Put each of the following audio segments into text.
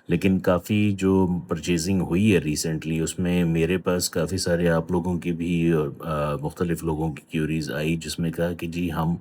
लेकिन काफ़ी जो परचेजिंग हुई है रिसेंटली उसमें मेरे पास काफ़ी सारे आप लोगों की भी और मुख्तलिफ़ लोगों की क्यूरीज़ आई जिसमें कहा कि जी हम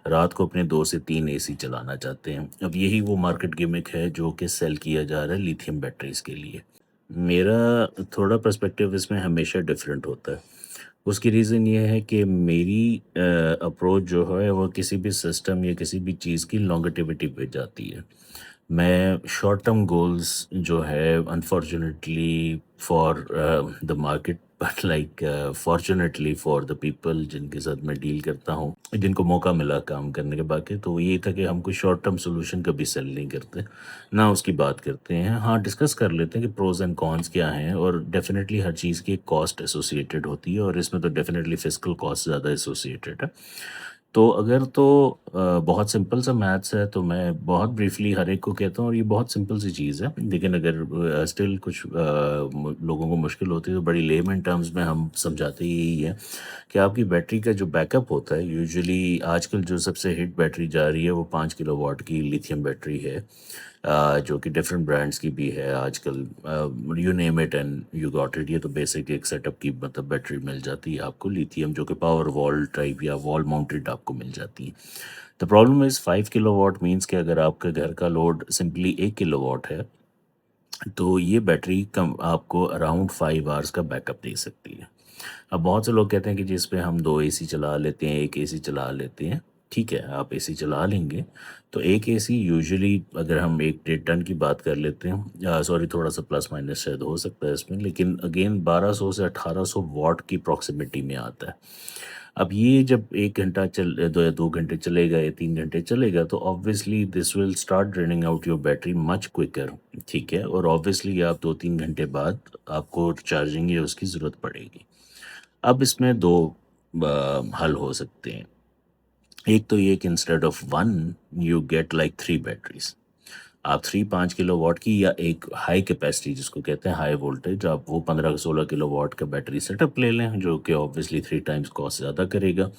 रात को अपने 2 से 3 एसी चलाना चाहते हैं। अब यही वो मार्केट गिमिक है जो कि सेल किया जा रहा है लिथियम बैटरीज़ के लिए। मेरा थोड़ा पर्सपेक्टिव इसमें हमेशा डिफरेंट होता है। उसकी रीज़न ये है कि मेरी अप्रोच जो है वो किसी भी सिस्टम या किसी भी चीज़ की लॉन्गेटिविटी पे जाती है। मैं शॉर्ट टर्म गोल्स जो है unfortunately for the market but like fortunately for the people जिनके साथ मैं डील करता हूँ, जिनको मौका मिला काम करने के बाकी तो वो ये था कि हम कोई शॉर्ट टर्म सॉल्यूशन कभी सेल नहीं करते, ना उसकी बात करते हैं। हाँ, डिस्कस कर लेते हैं कि प्रोज़ एंड कॉन्स क्या हैं और डेफ़िनेटली हर चीज़ की एक कॉस्ट एसोसिएटेड होती है और इसमें तो डेफ़िनेटली फिस्कल कॉस्ट ज़्यादा एसोसिएटेड है। तो अगर तो बहुत सिंपल सा मैथ्स है तो मैं बहुत ब्रीफली हर एक को कहता हूँ और ये बहुत सिंपल सी चीज़ है। लेकिन अगर स्टिल कुछ लोगों को मुश्किल होती है तो बड़ी लेमन टर्म्स में हम समझाते ही यही है कि आपकी बैटरी का जो बैकअप होता है यूजुअली आजकल जो सबसे हिट बैटरी जा रही है वो 5 किलोवाट की लिथियम बैटरी है, जो कि डिफरेंट ब्रांड्स की भी है आजकल। You name it and you got it. ये तो बेसिक एक सेटअप की मतलब बैटरी मिल जाती है आपको लिथियम जो कि पावर वॉल टाइप या वॉल माउंटेड आपको मिल जाती है। The problem is 5 kilowatt means कि अगर आपके घर का लोड सिंपली 1 किलोवाट है तो ये बैटरी कम आपको अराउंड 5 आवर्स का बैकअप दे सकती है। अब बहुत से लोग कहते हैं कि जी इसपे हम 2 एसी चला लेते हैं, 1 एसी चला लेते हैं। ठीक है, आप एसी चला लेंगे, तो 1 एसी यूजुअली अगर हम 1 डेढ़ टन की बात कर लेते हैं, सॉरी थोड़ा-सा प्लस माइनस शायद हो सकता है इसमें, लेकिन अगेन 1200 से 1800 वॉट की प्रॉक्सिमिटी में आता है। अब ये जब 1 घंटा चल 2 या 2 घंटे चलेगा या 3 घंटे चलेगा तो obviously this will start draining out your battery much quicker, ठीक है? और ऑब्वियसली आप 2-3 घंटे बाद आपको चार्जिंग या उसकी ज़रूरत पड़ेगी। अब इसमें 2 हल हो सकते हैं। एक तो ये कि instead of 1 you get like 3 batteries. आप 3 5 किलोवाट की या एक हाई कैपेसिटी जिसको कहते हैं हाई वोल्टेज, आप वो 15-16 किलोवाट का बैटरी सेटअप ले लें जो कि ऑब्वियसली 3 टाइम्स कॉस्ट ज़्यादा करेगा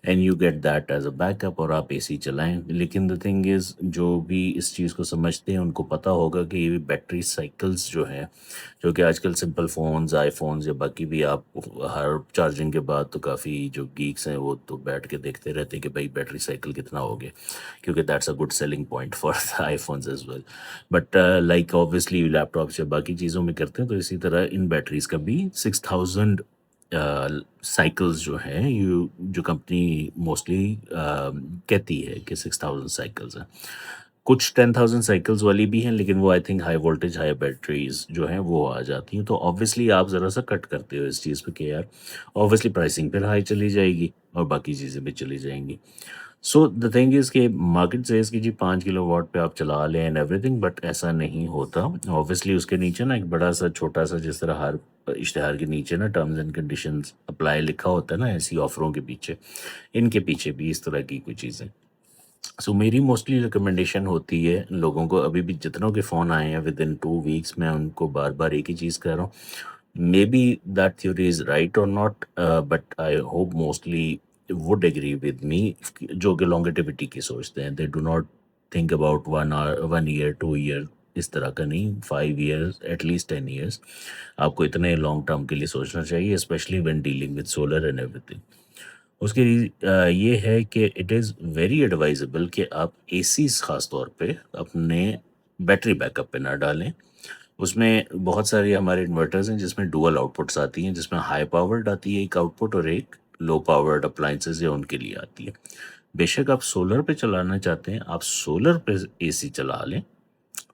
and you get that as a backup और आप एसी चलाएँ। लेकिन द थिंग इज़ जो भी इस चीज़ को समझते हैं उनको पता होगा कि ये बैटरी साइकिल्स जो हैं, जो कि आजकल सिंपल फ़ोन्स, आईफ़ोन्स या बाकी भी आप हर चार्जिंग के बाद तो काफ़ी जो गीक्स हैं वो तो बैठ के देखते रहते हैं कि भाई बैटरी साइकिल कितना हो गया, क्योंकि that's a good selling point for the iPhones as well. But like obviously laptops या बाकी चीज़ों में करते हैं तो इसी तरह इन बैटरीज़ का भी 6000 साइकिल्स जो हैं यू जो कंपनी मोस्टली कहती है कि 6000 साइकिल्स हैं। कुछ 10,000 साइकिल्स वाली भी हैं लेकिन वो I think high voltage high batteries जो हैं वो आ जाती हैं। तो ऑब्वियसली आप ज़रा-सा कट करते हो इस चीज़ पे कि यार ऑब्वियसली प्राइसिंग फिर हाई चली जाएगी और बाकी चीज़ें भी चली जाएँगी। सो द थिंग इज़ कि मार्केट सेज़ कि जी 5 किलोवाट पे आप चला लें एंड एवरीथिंग, बट ऐसा नहीं होता। ऑब्वियसली उसके नीचे ना एक बड़ा-सा छोटा-सा जिस तरह हर इश्तिहार के नीचे ना टर्म्स एंड कंडीशंस अप्लाई लिखा होता है ना ऐसी ऑफ़रों के पीछे, इनके पीछे भी इस तरह की कोई चीज़ें। सो मेरी मोस्टली रिकमेंडेशन होती है लोगों को, अभी भी जितनों के फ़ोन आए हैं विदिन 2 वीक्स मैं उनको बार-बार एक ही चीज़ कह रहा हूँ। Maybe that theory is right और not, but I hope mostly would agree with me जो कि लॉन्गेटिविटी की सोचते हैं। They do not think about 1 year, 2 year इस तरह का नहीं, 5 ईयर्स एटलीस्ट 10 ईयर्स आपको इतने लॉन्ग टर्म के लिए सोचना चाहिए specially when dealing with solar and everything. उसकी ये है कि इट इज़ वेरी एडवाइजेबल कि आप एसीज़ ख़ास तौर पे अपने बैटरी बैकअप पे ना डालें। उसमें बहुत सारे हमारे इन्वर्टर्स हैं जिसमें डुअल आउटपुट्स आती हैं, जिसमें हाई पावर्ड आती है एक आउटपुट और एक लो पावर्ड अप्लायंसेस या उनके लिए आती है। बेशक आप सोलर पे चलाना चाहते हैं, आप सोलर पे एसी चला लें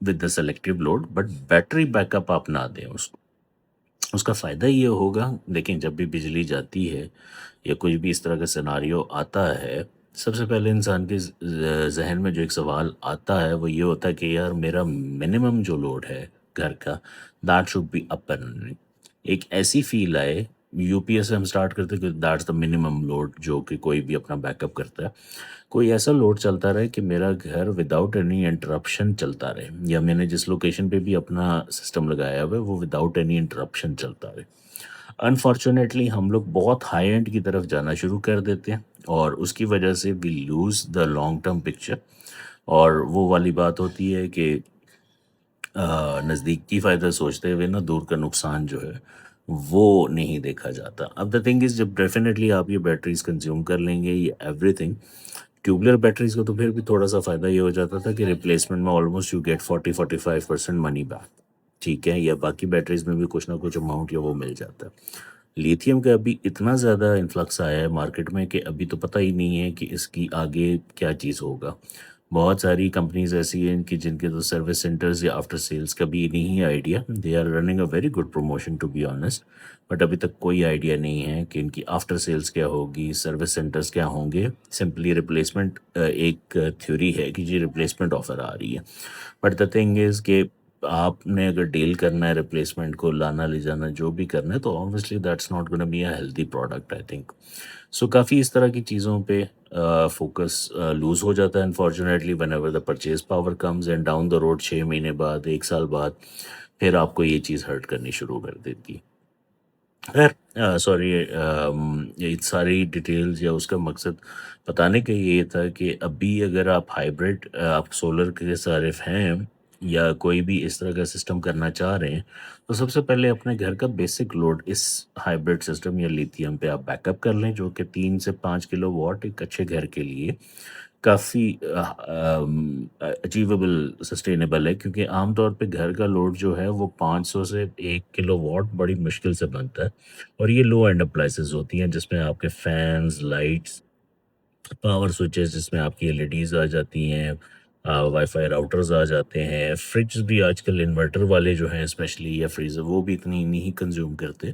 with the selective load, but battery backup आप ना दें उसको। उसका फ़ायदा ये होगा, देखिए जब भी बिजली जाती है या कोई भी इस तरह का सिनेरियो आता है, सबसे पहले इंसान के ज़हन में जो एक सवाल आता है वो ये होता है कि यार मेरा मिनिमम जो लोड है घर का, that should be up and running. एक ऐसी फ़ील आए, यूपीएस से हम स्टार्ट करते हैं कि दैट्स द मिनिमम लोड जो कि कोई भी अपना बैकअप करता है। कोई ऐसा लोड चलता रहे कि मेरा घर विदाउट एनी इंटरप्शन चलता रहे या मैंने जिस लोकेशन पे भी अपना सिस्टम लगाया हुआ है वो विदाउट एनी इंटरप्शन चलता रहे। अनफॉर्चुनेटली हम लोग बहुत हाई एंड की तरफ जाना शुरू कर देते हैं और उसकी वजह से we lose the long term picture. और वो वाली बात होती है कि नज़दीकी फ़ायदा सोचते हुए ना दूर का नुकसान जो है, वो नहीं देखा जाता। अब द थिंग इज़ जब डेफ़िनेटली आप ये बैटरीज़ कंज़्यूम कर लेंगे ये एवरीथिंग, ट्यूबुलर बैटरीज़ को तो फिर भी थोड़ा-सा फ़ायदा ये हो जाता था कि रिप्लेसमेंट में almost you get 40-45% money back, ठीक है? या बाकी बैटरीज़ में भी कुछ ना कुछ अमाउंट या वो मिल जाता है। लिथियम का अभी इतना ज़्यादा इन्फ्लक्स आया है मार्केट में कि अभी तो पता ही नहीं है कि इसकी आगे क्या चीज़ होगा। बहुत सारी कंपनीज़ ऐसी हैं कि जिनके तो सर्विस सेंटर्स या आफ्टर सेल्स का भी नहीं है idea. They are running a very good promotion to be honest, but अभी तक कोई आइडिया नहीं है कि इनकी आफ्टर सेल्स क्या होगी, सर्विस सेंटर्स क्या होंगे। सिंपली रिप्लेसमेंट एक थ्योरी है कि जी रिप्लेसमेंट ऑफ़र आ रही है। बट द थिंग इज़ कि आपने अगर डील करना है रिप्लेसमेंट को लाना ले जाना जो भी करना है तो obviously that's not gonna be a healthy product I think. So काफ़ी इस तरह की चीज़ों पे फोकस लूज़ हो जाता है unfortunately whenever the purchase power comes and down the road 6 महीने बाद 1 साल बाद फिर आपको ये चीज़ हर्ट करनी शुरू कर देती है। खैर सॉरी, ये सारी डिटेल्स या उसका मकसद बताने का ये था कि अभी अगर आप हाइब्रिड आप सोलर के सारिफ हैं या कोई भी इस तरह का सिस्टम करना चाह रहे हैं, तो सबसे पहले अपने घर का बेसिक लोड इस हाइब्रिड सिस्टम या लिथियम पे आप बैकअप कर लें, जो कि 3 से 5 किलोवाट एक अच्छे घर के लिए काफ़ी अचीवेबल सस्टेनेबल है क्योंकि आम तौर पे घर का लोड जो है वो 500 से 1 किलोवाट बड़ी मुश्किल से बनता है और ये लो एंड अप्लायंसेस होती हैं जिसमें आपके फैन्स, लाइट्स, पावर स्विचेस जिसमें आपकी एलईडीज़ आ जाती हैं, वाईफ़ाई राउटर्स आ जाते हैं, फ्रिज भी आजकल इन्वर्टर वाले जो हैं स्पेशली या फ्रीज़र वो भी इतनी नहीं कंज़्यूम करते।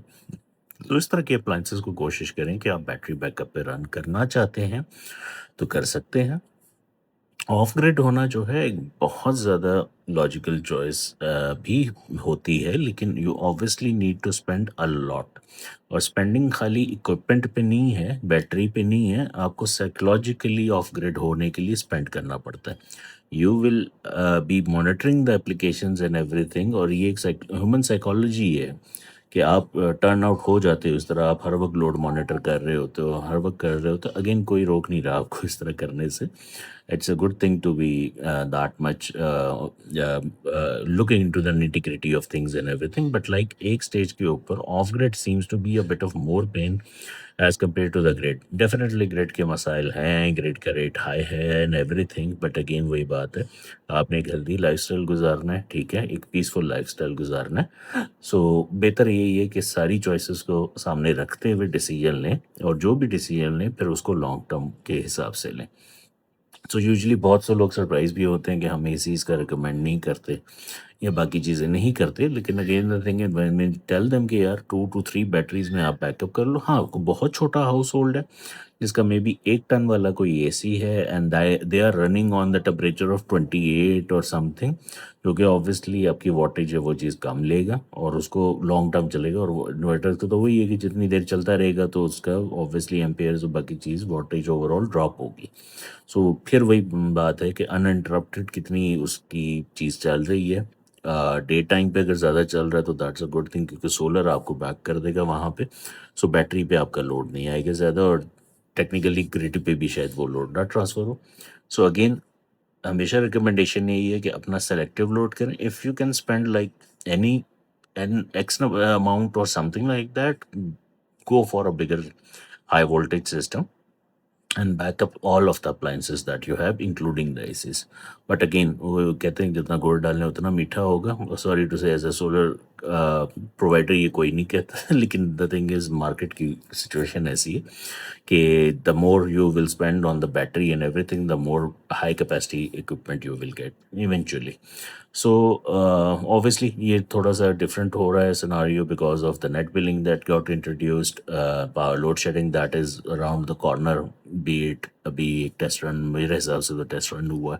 तो इस तरह के अप्लायंसेस को कोशिश करें कि आप बैटरी बैकअप पे रन करना चाहते हैं, तो कर सकते हैं। ऑफ ग्रिड होना जो है एक बहुत ज़्यादा लॉजिकल चॉइस भी होती है लेकिन you obviously need to spend a lot और स्पेंडिंग खाली इक्विपमेंट पे नहीं है, बैटरी पे नहीं है, आपको साइकोलॉजिकली ऑफ ग्रिड होने के लिए स्पेंड करना पड़ता है। You will be monitoring the applications and everything और ये एक ह्यूमन साइकोलॉजी है कि आप टर्न आउट हो जाते हो इस तरह, आप हर वक्त लोड मॉनिटर कर रहे होते हो, हर वक्त कर रहे हो तो अगेन कोई रोक नहीं रहा आपको इस तरह करने से। It's a good thing to be that much looking into the nitty-gritty of things and everything but like एक स्टेज के ऊपर off grid seems to be a bit of more pain as compare to the grid. Definitely grid के मसाइल हैं, grid का rate high है and everything but again वही बात है, आपने एक हेल्दी लाइफ़स्टाइल गुज़ारना है, ठीक है? एक पीसफुल लाइफ़स्टाइल गुज़ारना है। सो बेहतर यही है कि सारी चॉइसेस को सामने रखते हुए डिसीजन लें और जो भी डिसीजन लें फिर उसको लॉन्ग टर्म के हिसाब से लें। सो यूजुअली बहुत से लोग सरप्राइज़ भी होते हैं कि हम एसीज़ का रिकमेंड नहीं करते या बाकी चीज़ें नहीं करते, लेकिन again the thing is when we tell them कि यार 2 टू 3 बैटरीज़ में आप बैकअप कर लो। हाँ, बहुत छोटा हाउस होल्ड है जिसका मेबी 1 टन वाला कोई एसी है and they are running on the temperature of 28 और समथिंग, जो कि ऑब्वियसली आपकी वॉटेज है वो चीज़ कम लेगा और उसको लॉन्ग टर्म चलेगा और वो इन्वर्टर का तो वही है कि जितनी देर चलता रहेगा तो उसका ऑब्वियसली एम्पेयर्स और बाकी चीज़ वॉटेज ओवरऑल ड्रॉप होगी। सो फिर वही बात है कि अनइंटरप्टेड कितनी उसकी चीज़ चल रही है। डे टाइम पे अगर ज़्यादा चल रहा है तो दैट्स अ गुड थिंग क्योंकि सोलर आपको बैक कर देगा वहाँ पे। सो बैटरी पे आपका लोड नहीं आएगा ज़्यादा और टेक्निकली ग्रिड पे भी शायद वो लोड ना ट्रांसफ़र हो। सो अगेन हमेशा रिकमेंडेशन यही है कि अपना सेलेक्टिव लोड करें। If you can spend like any an X amount और something like that, go for a bigger high voltage system and back up all of the appliances that you have including the ACs. But again वो कहते हैं जितना गुड़ डालें उतना मीठा होगा। सॉरी टू से एज अ सोलर प्रोवाइडर ये कोई नहीं कहता लेकिन द थिंग इज मार्केट की सिचुएशन ऐसी है कि the more you will spend on the battery and everything the more high capacity equipment you will get eventually. So obviously ये थोड़ा सा डिफरेंट हो रहा है scenario because of the net billing that got introduced, power load shedding that is around the corner, B it अभी एक test run मेरे हिसाब से तो टेस्ट रन हुआ है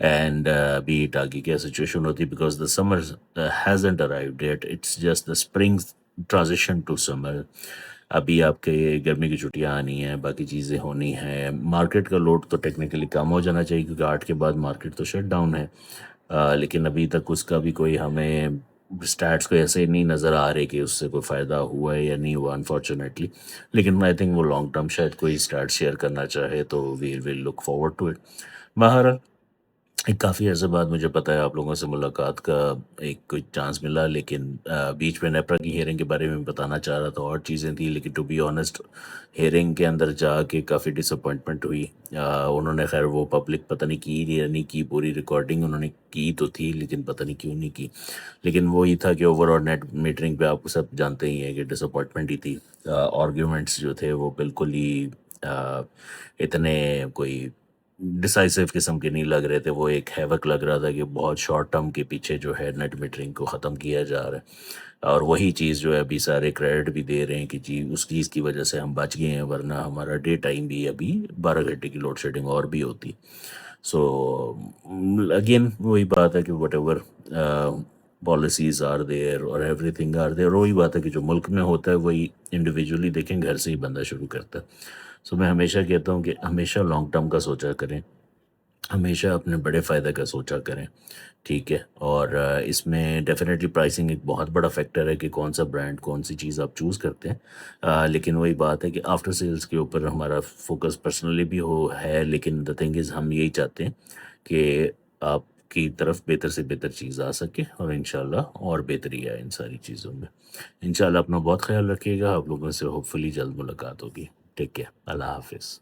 एंड बी इट आगे क्या सिचुएशन होती है because the summer hasn't arrived yet, it's just the spring transition to summer. अभी आपके गर्मी की छुट्टियां आनी हैं, बाकी चीज़ें होनी हैं, मार्केट का लोड तो टेक्निकली कम हो जाना चाहिए क्योंकि 8 के बाद मार्केट तो शट डाउन है। लेकिन अभी तक उसका भी कोई हमें स्टैट्स को ऐसे नहीं नज़र आ रहे कि उससे कोई फ़ायदा हुआ है या नहीं हुआ अनफॉर्चुनेटली। लेकिन आई थिंक वो लॉन्ग टर्म शायद कोई स्टैट शेयर करना चाहे तो we will look forward to it. बहरहाल काफ़ी अर्से बाद मुझे पता है आप लोगों से मुलाकात का एक कोई चांस मिला, लेकिन बीच में नेपरा की हियरिंग के बारे में बताना चाह रहा था, और चीज़ें थी, लेकिन टू बी ऑनेस्ट हियरिंग के अंदर जाके काफ़ी डिसअपॉइंटमेंट हुई। उन्होंने खैर वो पब्लिक पता नहीं की या नहीं की, पूरी रिकॉर्डिंग उन्होंने की तो थी, लेकिन पता नहीं क्यों नहीं की। लेकिन वही था कि ओवरऑल नेट मीटरिंग पे आपको सब जानते ही हैं कि डिसअपॉइंटमेंट ही थी। आर्ग्यूमेंट्स जो थे वो बिल्कुल ही अ, इतने कोई डिसाइसिव किस्म के नहीं लग रहे थे। वो एक हैवक लग रहा था कि बहुत शॉर्ट टर्म के पीछे जो है नेट मीटरिंग को ख़त्म किया जा रहा है, और वही चीज़ जो है अभी सारे क्रेडिट भी दे रहे हैं कि जी उस चीज़ की वजह से हम बच गए हैं, वरना हमारा डे टाइम भी अभी 12 घंटे की लोड शेडिंग और भी होती। सो अगेन वही बात है कि whatever policies are there और एवरीथिंग आर देयर, वही बात है कि जो मुल्क में होता है वही इंडिविजुअली देखें, घर से ही बंदा शुरू करता है। सो मैं हमेशा कहता हूँ कि हमेशा लॉन्ग टर्म का सोचा करें, हमेशा अपने बड़े फ़ायदे का सोचा करें, ठीक है? और इसमें डेफ़िनेटली प्राइसिंग एक बहुत बड़ा फैक्टर है कि कौन-सा ब्रांड, कौन-सी चीज़ आप चूज़ करते हैं। लेकिन वही बात है कि आफ्टर सेल्स के ऊपर हमारा फ़ोकस पर्सनली भी हो है, लेकिन द थिंग इज़ हम यही चाहते हैं कि आपकी तरफ बेहतर से बेहतर चीज़ आ सके, और इंशाल्लाह और बेहतरी आए इन सारी चीज़ों में। इंशाल्लाह अपना बहुत ख़्याल रखिएगा, आप लोगों से होपफुली जल्द मुलाकात होगी। टेक केयर, अल्लाह हाफ़िज़।